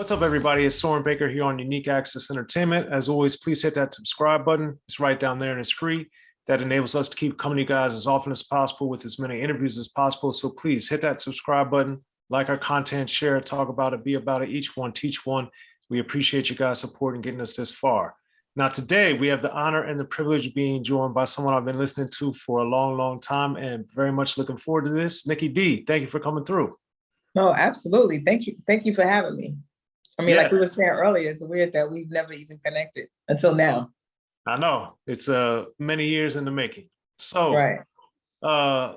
What's up, everybody? It's Soren Baker here on Unique Access Entertainment. As always, please hit that subscribe button. It's right down there and it's free. That enables us to keep coming to you guys as often as possible with as many interviews as possible. So please hit that subscribe button, like our content, share it, talk about it, be about it, each one, teach one. We appreciate you guys' support and getting us this far. Now, today we have the honor and the privilege of being joined by someone I've been listening to for a long, long time and very much looking forward to this. Nikki D, thank you for coming through. No, absolutely. Thank you. Thank you for having me. I mean, like we were saying earlier, it's weird that we've never even connected until now. I know. It's many years in the making. So, right.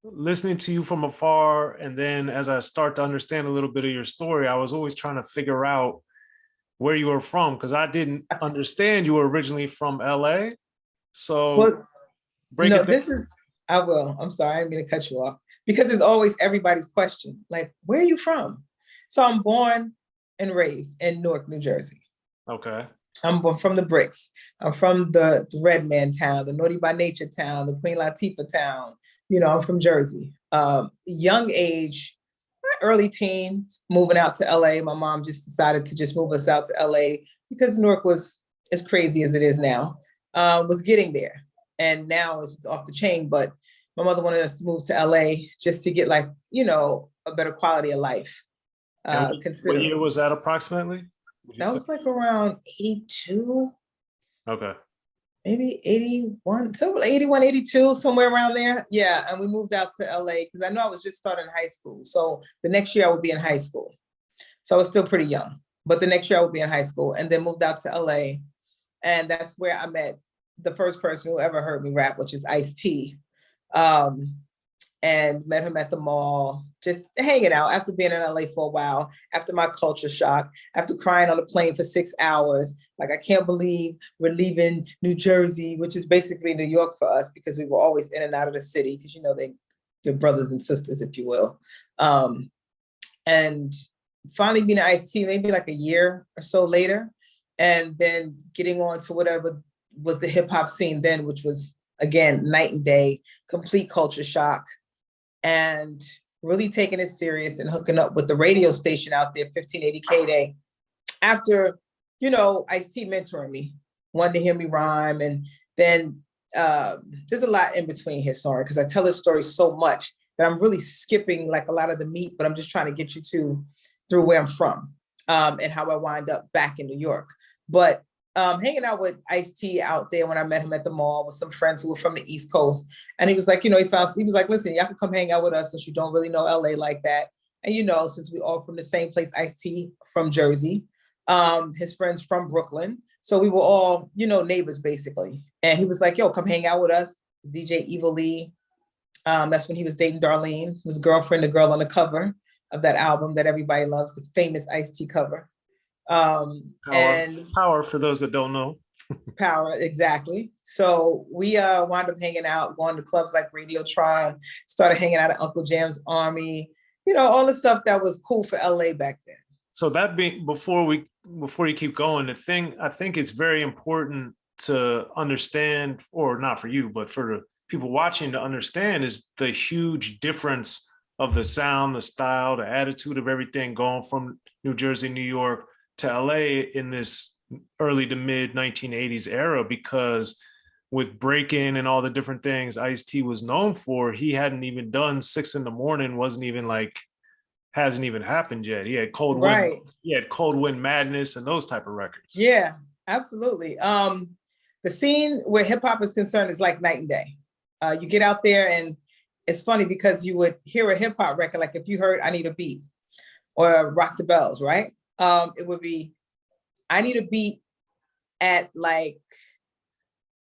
Listening to you from afar, and then as I start to understand a little bit of your story, I was always trying to figure out where you were from, because I didn't understand you were originally from LA. So, I will. I'm sorry, I didn't mean to cut you off, because it's always everybody's question. Like, where are you from? So I'm born and raised in Newark, New Jersey. Okay. I'm from the bricks. I'm from the Red Man town, the Naughty by Nature town, the Queen Latifah town. You know, I'm from Jersey. Young age, early teens, moving out to LA. My mom just decided to just move us out to LA because Newark was as crazy as it is now, was getting there. And now it's off the chain, but my mother wanted us to move to LA just to get, like, you know, a better quality of life. What year was that approximately? That was like around 82. Okay. Maybe 81, so 81, 82, somewhere around there. Yeah, and we moved out to LA because I know I was just starting high school. So the next year I would be in high school. So I was still pretty young, but the next year I would be in high school, and then moved out to LA. And that's where I met the first person who ever heard me rap, which is Ice-T. And met him at the mall, just hanging out after being in LA for a while, after my culture shock, after crying on the plane for 6 hours. Like, I can't believe we're leaving New Jersey, which is basically New York for us, because we were always in and out of the city, because, you know, they're brothers and sisters, if you will. And finally being an Ice-T maybe like a year or so later, and then getting on to whatever was the hip hop scene then, which was, again, night and day, complete culture shock. And really taking it serious and hooking up with the radio station out there, 1580 KDay, after, you know, Ice-T mentoring me, wanted to hear me rhyme. And then there's a lot in between here, sorry, because I tell this story so much that I'm really skipping like a lot of the meat, but I'm just trying to get you through where I'm from, and how I wind up back in New York. But hanging out with Ice-T out there when I met him at the mall with some friends who were from the East Coast. And he was like, you know, he was like, listen, y'all can come hang out with us since you don't really know LA like that. And, you know, since we all from the same place, Ice-T from Jersey, his friends from Brooklyn. So we were all, you know, neighbors basically. And he was like, yo, come hang out with us. It's DJ Evil Lee. That's when he was dating Darlene, his girlfriend, the girl on the cover of that album that everybody loves, the famous Ice-T cover. Power for those that don't know. Power, exactly. So we wound up hanging out, going to clubs like Radiotron, started hanging out at Uncle Jam's Army, you know, all the stuff that was cool for LA back then. So that being, before you keep going, the thing I think it's very important to understand, or not for you, but for the people watching to understand, is the huge difference of the sound, the style, the attitude of everything going from New Jersey, New York to LA in this early to mid 1980s era, because with break-in and all the different things Ice-T was known for, he hadn't even done 6 in the Morning, hasn't even happened yet. He had Cold Wind Madness and those type of records. Yeah, absolutely. The scene where hip hop is concerned is like night and day. You get out there and it's funny because you would hear a hip hop record, like if you heard I Need a Beat or Rock the Bells, right? It would be, I need a beat at like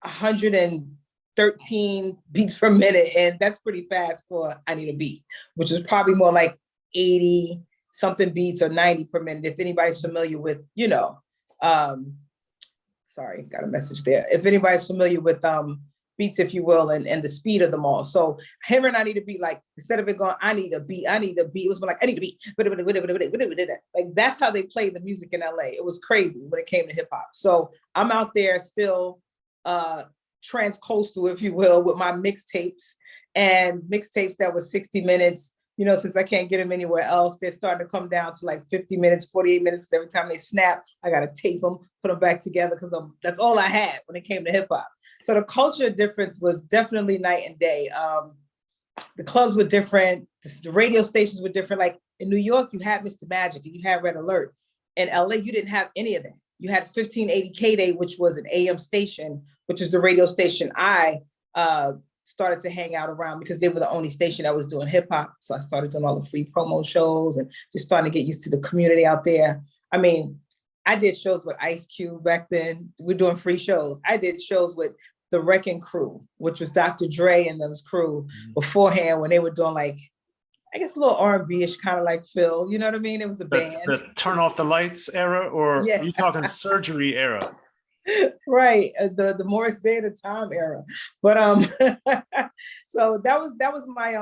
113 beats per minute. And that's pretty fast for I Need a Beat, which is probably more like 80 something beats or 90 per minute. If anybody's familiar with, you know, sorry, got a message there. If anybody's familiar with beats, if you will, and the speed of them all. So hearing I Need a Beat, like instead of it going, I need a beat, it was more like, I need a beat. Like that's how they played the music in LA. It was crazy when it came to hip hop. So I'm out there still trans-coastal, if you will, with my mixtapes that was 60 minutes, since I can't get them anywhere else, they're starting to come down to like 50 minutes, 48 minutes. Every time they snap, I got to tape them, put them back together because that's all I had when it came to hip hop. So the culture difference was definitely night and day. The clubs were different. The radio stations were different. Like in New York, you had Mr. Magic and you had Red Alert. In LA, you didn't have any of that. You had 1580 KDay, which was an AM station, which is the radio station I started to hang out around because they were the only station that was doing hip hop. So I started doing all the free promo shows and just starting to get used to the community out there. I mean, I did shows with Ice Cube back then. We're doing free shows. I did shows with the Wrecking Crew, which was Dr. Dre and them's crew beforehand when they were doing like, I guess a little R&B-ish, kind of like Phil, you know what I mean? It was a band. The turn off the lights era, or yeah. Are you talking surgery era? Right, the Morris Day at a Time era. But so that was my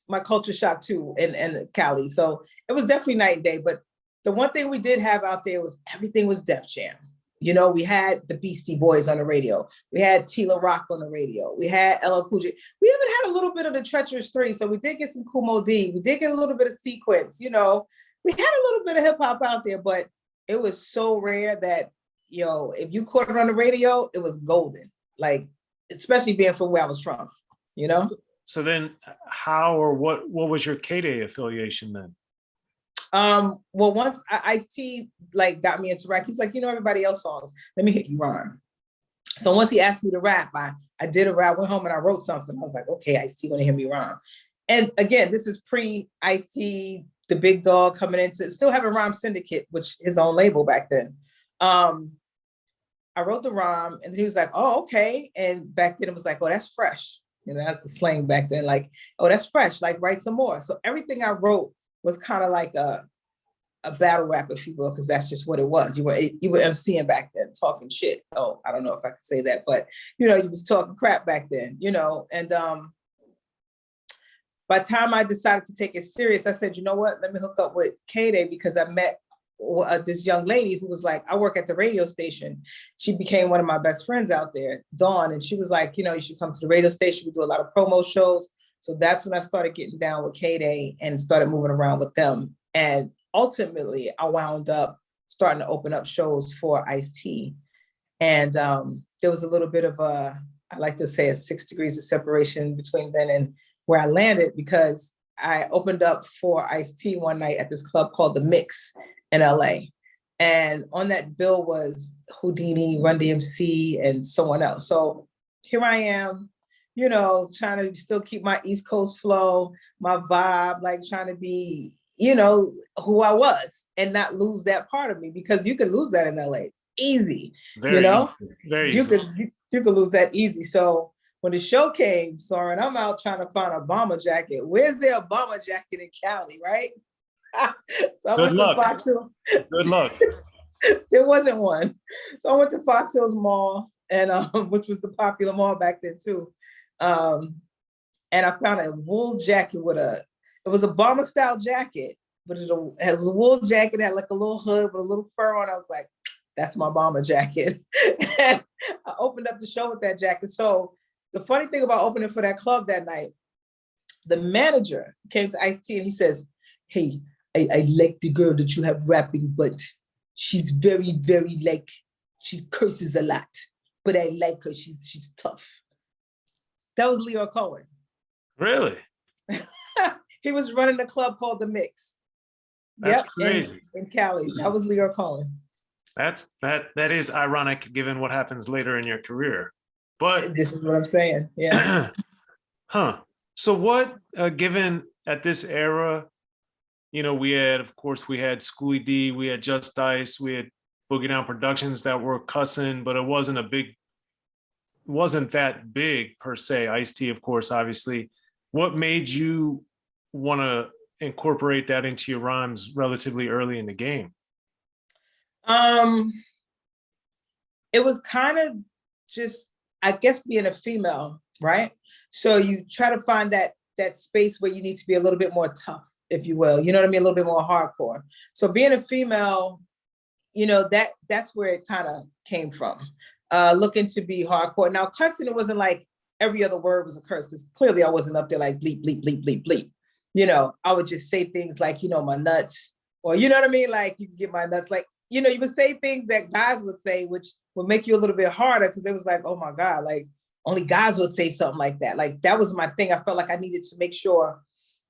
my culture shock too in Cali. So it was definitely night and day. But the one thing we did have out there was everything was Def Jam. We had the Beastie Boys on the radio. We had Tila Rock on the radio. We had LL Cool J. We even had a little bit of the Treacherous Three. So we did get some Kumo D. We did get a little bit of Sequence. We had a little bit of hip hop out there, but it was so rare that, if you caught it on the radio, it was golden. Like, especially being from where I was from, So then how or what was your KDay affiliation then? Well, once Ice-T got me into rap, he's like, everybody else songs, let me hit you rhyme. So once he asked me to rap, I did a rap, went home and I wrote something. I was like, okay, Ice-T gonna hear me rhyme. And again, this is pre Ice-T, the big dog coming into, still having Rhyme Syndicate, which his own label back then. I wrote the rhyme and he was like, oh, okay. And back then it was like, oh, that's fresh. That's the slang back then. Like, oh, that's fresh. Like, write some more. So everything I wrote was kind of like a battle rap, if you will, because that's just what it was. You were MCing back then, talking shit. Oh, I don't know if I could say that, but you was talking crap back then, and by the time I decided to take it serious, I said, you know what, let me hook up with KDay, because I met this young lady who was like, I work at the radio station. She became one of my best friends out there, Dawn, and she was like, you should come to the radio station. We do a lot of promo shows. So that's when I started getting down with KDay and started moving around with them. And ultimately, I wound up starting to open up shows for Ice-T. And there was a little bit of I like to say, a 6 degrees of separation between then and where I landed, because I opened up for Ice-T one night at this club called The Mix in LA. And on that bill was Houdini, Run DMC, and someone else. So here I am, trying to still keep my East Coast flow, my vibe, like trying to be, who I was and not lose that part of me, because you can lose that in LA. Easy, Very easy. You could lose that easy. So when the show came, Soren, I'm out trying to find a bomber jacket. Where's there a bomber jacket in Cali, right? So I went to Fox Hills. Good luck. There wasn't one. So I went to Fox Hills Mall, and which was the popular mall back then too. And I found a wool jacket it was a bomber style jacket, but it was a wool jacket, had like a little hood with a little fur on. I was like, that's my bomber jacket. And I opened up the show with that jacket. So the funny thing about opening for that club that night, the manager came to Ice-T and he says, hey, I like the girl that you have rapping, but she's very, very she curses a lot, but I like her. She's tough. That was Lyor Cohen. Really? He was running a club called The Mix. That's crazy. In Cali. That was Lyor Cohen. That is ironic given what happens later in your career. But this is what I'm saying. Yeah. Huh. So what, given at this era, we had Schoolie D, we had Just Dice, we had Boogie Down Productions that were Cussing, but it wasn't that big per se. Ice-T, of course, obviously. What made you want to incorporate that into your rhymes relatively early in the game? It was kind of just, I guess, being a female, right? So you try to find that space where you need to be a little bit more tough, if you will, you know what I mean? A little bit more hardcore. So being a female, that's where it kind of came from. Looking to be hardcore. Now, cussing, it wasn't like every other word was a curse, because clearly I wasn't up there like bleep, bleep, bleep, bleep, bleep. I would just say things like, my nuts, or you know what I mean? Like, you can get my nuts. Like, you would say things that guys would say, which would make you a little bit harder because they was like, oh my God, like only guys would say something like that. Like, that was my thing. I felt like I needed to make sure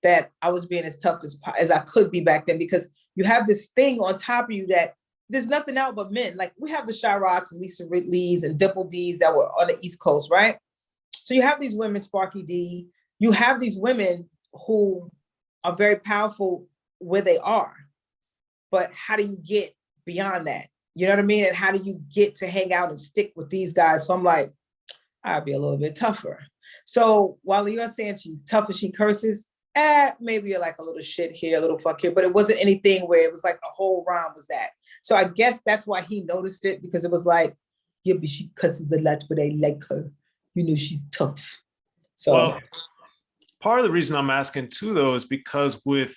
that I was being as tough as I could be back then, because you have this thing on top of you that there's nothing out but men. Like, we have the Chirocks and Lisa Lees and Dimple D's that were on the East Coast, right? So you have these women, Sparky D, you have these women who are very powerful where they are, but how do you get beyond that? You know what I mean? And how do you get to hang out and stick with these guys? So I'm like, I'll be a little bit tougher. So while you're saying she's tough and she curses, maybe like a little shit here, a little fuck here, but it wasn't anything where it was like a whole rhyme was that. So I guess that's why he noticed it, because it was like, yeah, but she cusses a lot, but I like her. She's tough. So well, part of the reason I'm asking too, though, is because with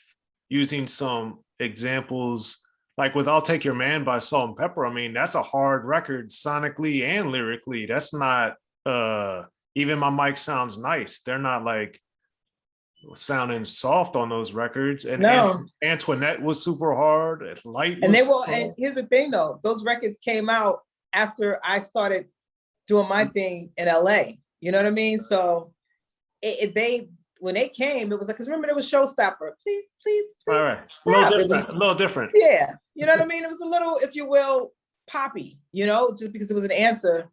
using some examples, like with I'll Take Your Man by Salt and Pepper, I mean, that's a hard record sonically and lyrically. That's not, even My Mic Sounds Nice. They're not like sounding soft on those records. And no. Antoinette was super hard. Light was and they will. And here's the thing, though, those records came out after I started doing my thing in LA. You know what I mean? So when they came, it was like, because remember there was Showstopper. Please. All right. A little different. Yeah. You know what I mean? It was a little, if you will, poppy, just because it was an answer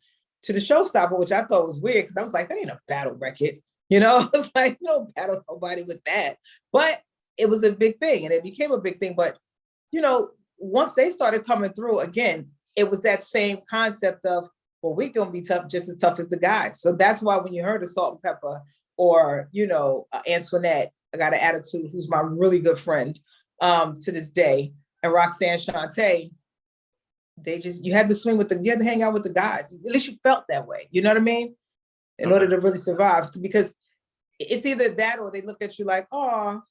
to the Showstopper, which I thought was weird, because I was like, that ain't a battle record. I was like, no battle nobody with that. But it was a big thing, and it became a big thing. But, once they started coming through, again, it was that same concept of, well, we're going to be tough, just as tough as the guys. So that's why when you heard of Salt and Pepper, or, Antoinette, I Got an Attitude, who's my really good friend to this day, and Roxanne Shante, you had to swing with you had to hang out with the guys. At least you felt that way. You know what I mean? In order to really survive, because it's either that or they look at you like, oh,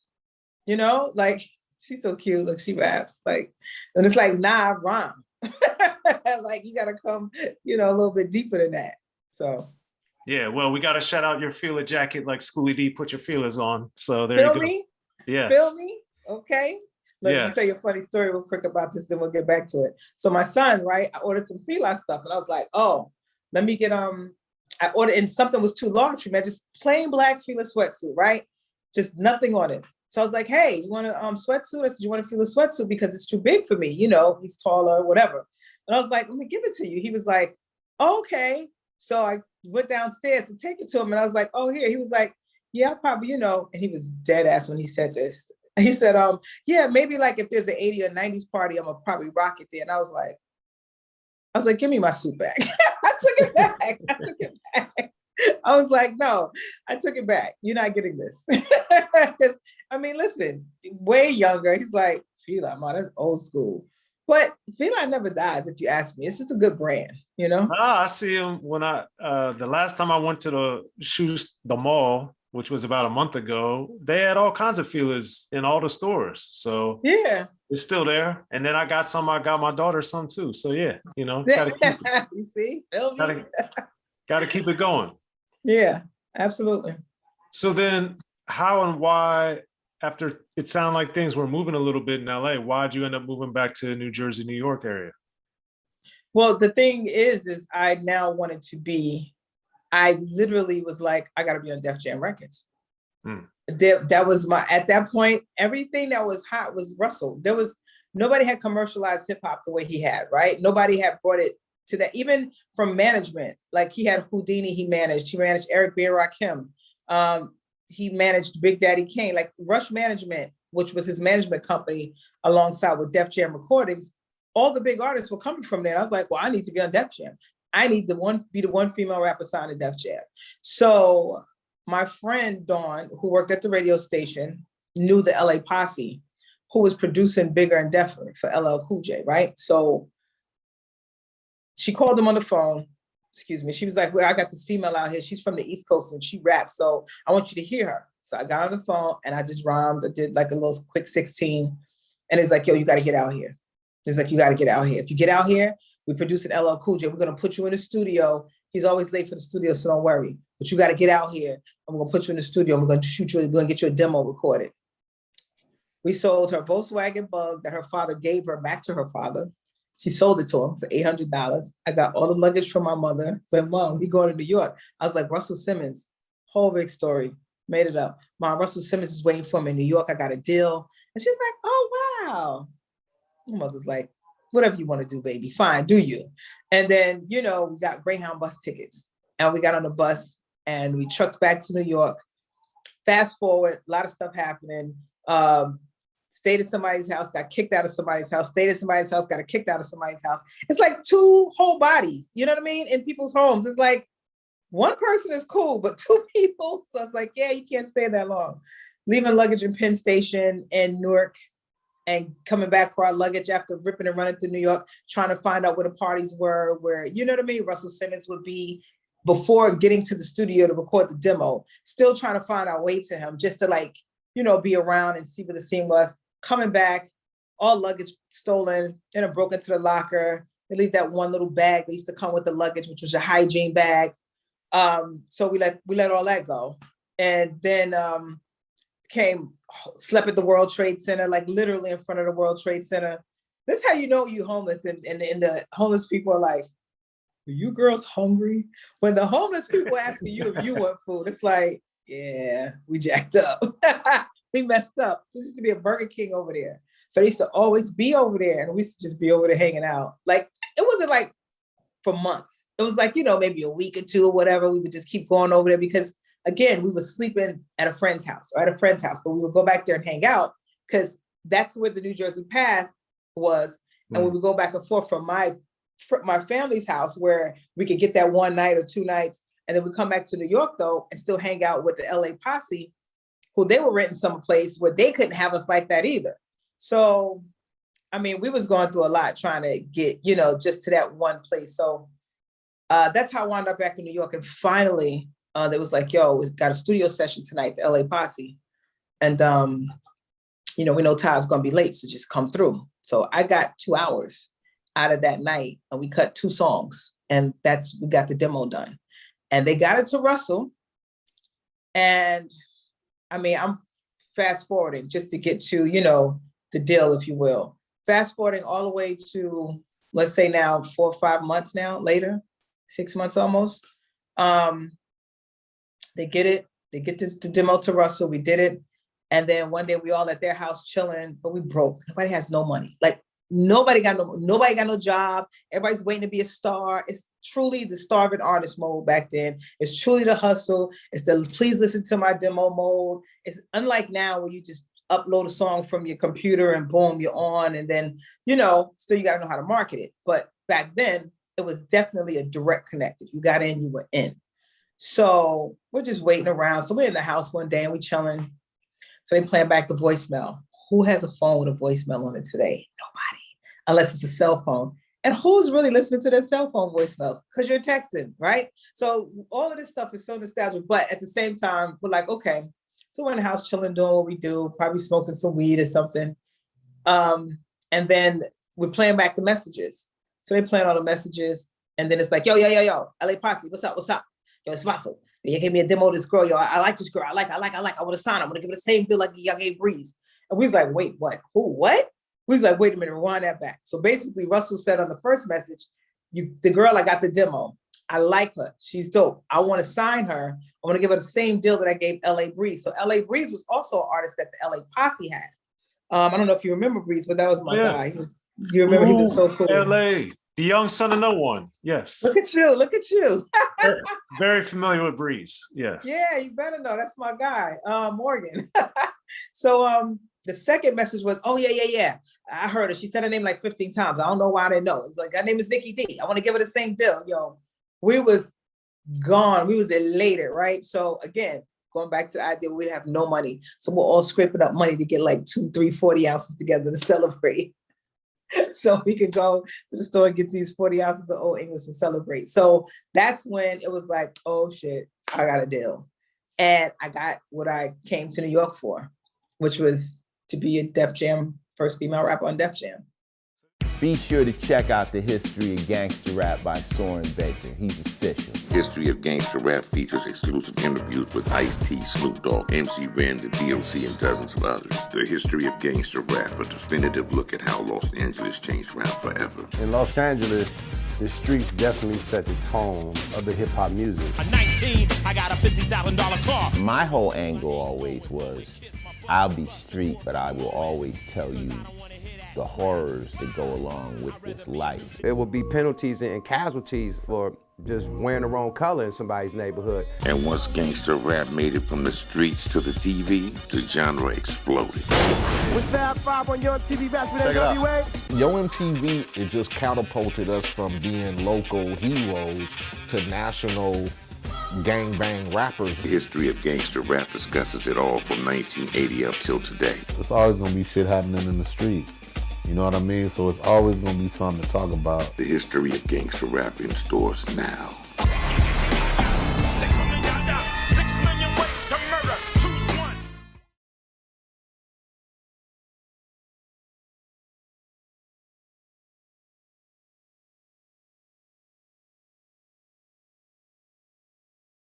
like, she's so cute. Look, she raps. Like, and it's like, nah, I rhyme. Like, you got to come, a little bit deeper than that. So. Yeah, well, we got to shout out your feeler jacket, like Schoolie D, put your feelers on. So there you go. Me? Yeah. Feel me? Okay. Let me tell you a funny story real quick about this, then we'll get back to it. So my son, right, I ordered some Fila stuff, and I was like, oh, let me get, I ordered, and something was too large for me, just plain black Fila sweatsuit, right? Just nothing on it. So I was like, hey, you want a sweatsuit? I said, you want to Fila sweatsuit because it's too big for me, he's taller, whatever. And I was like, let me give it to you. He was like, okay. So I went downstairs to take it to him, and I was like, oh, here. He was like, yeah, probably, and he was dead ass when he said this. He said, yeah, maybe like if there's an 80s or 90s party, I'm gonna probably rock it there. And I was like, give me my suit back. I took it back. I was like, no, I took it back. You're not getting this. Because, I mean, listen, way younger. He's like, Fila, man, that's old school. But Fila never dies, if you ask me. It's just a good brand, I see him when the last time I went to the mall, which was about a month ago, they had all kinds of Filas in all the stores. So yeah, it's still there. And then I got my daughter some too. So yeah, gotta keep it. You see? Gotta keep it going. Yeah, absolutely. So then how and why, after it sounded like things were moving a little bit in LA, why'd you end up moving back to New Jersey, New York area? Well, the thing is I now wanted to I literally was like, I got to be on Def Jam Records. That was at that point, everything that was hot was Russell. Nobody had commercialized hip hop the way he had, right? Nobody had brought it to that, even from management. Like, he had Houdini, he managed Eric B. Rakim. He managed Big Daddy Kane, like Rush Management, which was his management company alongside with Def Jam Recordings. All the big artists were coming from there. I was like, well, I need to be on Def Jam. I need to be the one female rapper signed to Def Jam. So my friend Dawn, who worked at the radio station, knew the LA Posse, who was producing Bigger and Deffer for LL Cool J, right? So she called him on the phone. Excuse me. She was like, well, I got this female out here. She's from the East Coast and she raps. So I want you to hear her. So I got on the phone and I just rhymed. I did like a little quick 16. And it's like, yo, you got to get out here. It's like, you got to get out here. If you get out here, we produce an LL Cool J. We're going to put you in the studio. He's always late for the studio, so don't worry. But you got to get out here. And we're going to put you in the studio. And we're going to shoot you. We're going to get you a demo recorded. We sold her Volkswagen Bug that her father gave her back to her father. She sold it to him for $800. I got all the luggage from my mother. Said, Mom, we going to New York. I was like, Russell Simmons, whole big story. Made it up. Mom, Russell Simmons is waiting for me in New York. I got a deal. And she's like, oh, wow. My mother's like, whatever you want to do, baby. Fine, do you. And then, we got Greyhound bus tickets. And we got on the bus and we trucked back to New York. Fast forward, a lot of stuff happening. Stayed at somebody's house, got kicked out of somebody's house, stayed at somebody's house, got kicked out of somebody's house. It's like 2 whole bodies, you know what I mean? In people's homes. It's like one person is cool, but 2 people. So it's like, yeah, you can't stay that long. Leaving luggage in Penn Station in Newark and coming back for our luggage after ripping and running through New York, trying to find out where the parties were, where, you know what I mean? Russell Simmons would be before getting to the studio to record the demo, still trying to find our way to him just to like, be around and see what the scene was. Coming back, all luggage stolen, then I broke into the locker. They leave that one little bag that used to come with the luggage, which was a hygiene bag. So we let all that go. And then slept at the World Trade Center, like literally in front of the World Trade Center. This is how you know you homeless. And the homeless people are like, are you girls hungry? When the homeless people asking you if you want food, it's like, yeah, we jacked up. We messed up. This used to be a Burger King over there. So I used to always be over there and we used to just be over there hanging out. Like, it wasn't like for months. It was like, maybe a week or 2 or whatever. We would just keep going over there because, again, we were sleeping at a friend's house, but we would go back there and hang out because that's where the New Jersey path was. And we would go back and forth from my family's house where we could get that 1 night or 2 nights. And then we come back to New York, though, and still hang out with the LA posse, who they were renting some place where they couldn't have us like that either. So, I mean, we was going through a lot trying to get, just to that one place. So that's how I wound up back in New York. And finally, they was like, yo, we got a studio session tonight, the LA posse. And, we know Ty's going to be late, so just come through. So I got 2 hours out of that night and we cut 2 songs and we got the demo done. And they got it to Russell. And I mean, I'm fast forwarding just to get to, the deal, if you will. Fast forwarding all the way to, let's say now 4 or 5 months now later, 6 months almost. They get it. They get the demo to Russell. We did it. And then one day we all at their house chilling, but we broke. Nobody has no money. Like nobody got no job. Everybody's waiting to be a star. It's truly the starving artist mode back then. It's truly the hustle. It's the please listen to my demo mode. It's unlike now where you just upload a song from your computer and boom, you're on. And then, still you got to know how to market it. But back then it was definitely a direct connect. If you got in, you were in. So we're just waiting around. So we're in the house one day and we chilling. So they playing back the voicemail. Who has a phone with a voicemail on it today? Nobody, unless it's a cell phone. And who's really listening to their cell phone voicemails? Because you're texting, right? So all of this stuff is so nostalgic, but at the same time, we're like, okay, so we're in the house chilling, doing what we do, probably smoking some weed or something. And then we're playing back the messages. So they playing all the messages. And then it's like, yo, LA Posse, what's up? Yo, it's Russell. You gave me a demo of this girl, yo. I like this girl. I want to sign. I want to give her the same deal like y'all gave Breeze. And we was like, wait, what? Who, what? We was like, wait a minute, rewind that back. So basically, Russell said on the first message, the girl, I got the demo. I like her. She's dope. I want to sign her. I want to give her the same deal that I gave LA Breeze. So LA Breeze was also an artist that the LA Posse had. I don't know if you remember Breeze, but that was my guy. You remember he was so cool. LA, the young son of no one. Yes. Look at you. Very familiar with Breeze. Yes. Yeah, you better know. That's my guy, Morgan. So the second message was, oh, yeah. I heard her. She said her name like 15 times. I don't know why I didn't know. It's like, her name is Nikki D. I want to give her the same deal. Yo, we was gone. We was elated, right? So again, going back to the idea, we'd have no money. So we're all scraping up money to get like 2, 3, 40 ounces together to celebrate. So we could go to the store and get these 40 ounces of Old English and celebrate. So that's when it was like, oh shit, I got a deal. And I got what I came to New York for, which was to be a Def Jam, first female rapper on Def Jam. Be sure to check out The History of Gangster Rap by Soren Baker. He's official. History of Gangster Rap features exclusive interviews with Ice-T, Snoop Dogg, MC Ren, the D.O.C, and dozens of others. The History of Gangster Rap, a definitive look at how Los Angeles changed rap forever. In Los Angeles, the streets definitely set the tone of the hip-hop music. At 19, I got a $50,000 car. My whole angle always was, I'll be street, but I will always tell you the horrors that go along with this life. It would be penalties and casualties for just wearing the wrong color in somebody's neighborhood. And once gangster rap made it from the streets to the TV, the genre exploded. With Fab 5 on Yo MTV Raps with NWA. Yo MTV, it just catapulted us from being local heroes to national gangbang rappers. The History of Gangster Rap discusses it all from 1980 up till today. It's always gonna be shit happening in the streets. You know what I mean? So it's always gonna be something to talk about. The History of Gangster Rap in stores now.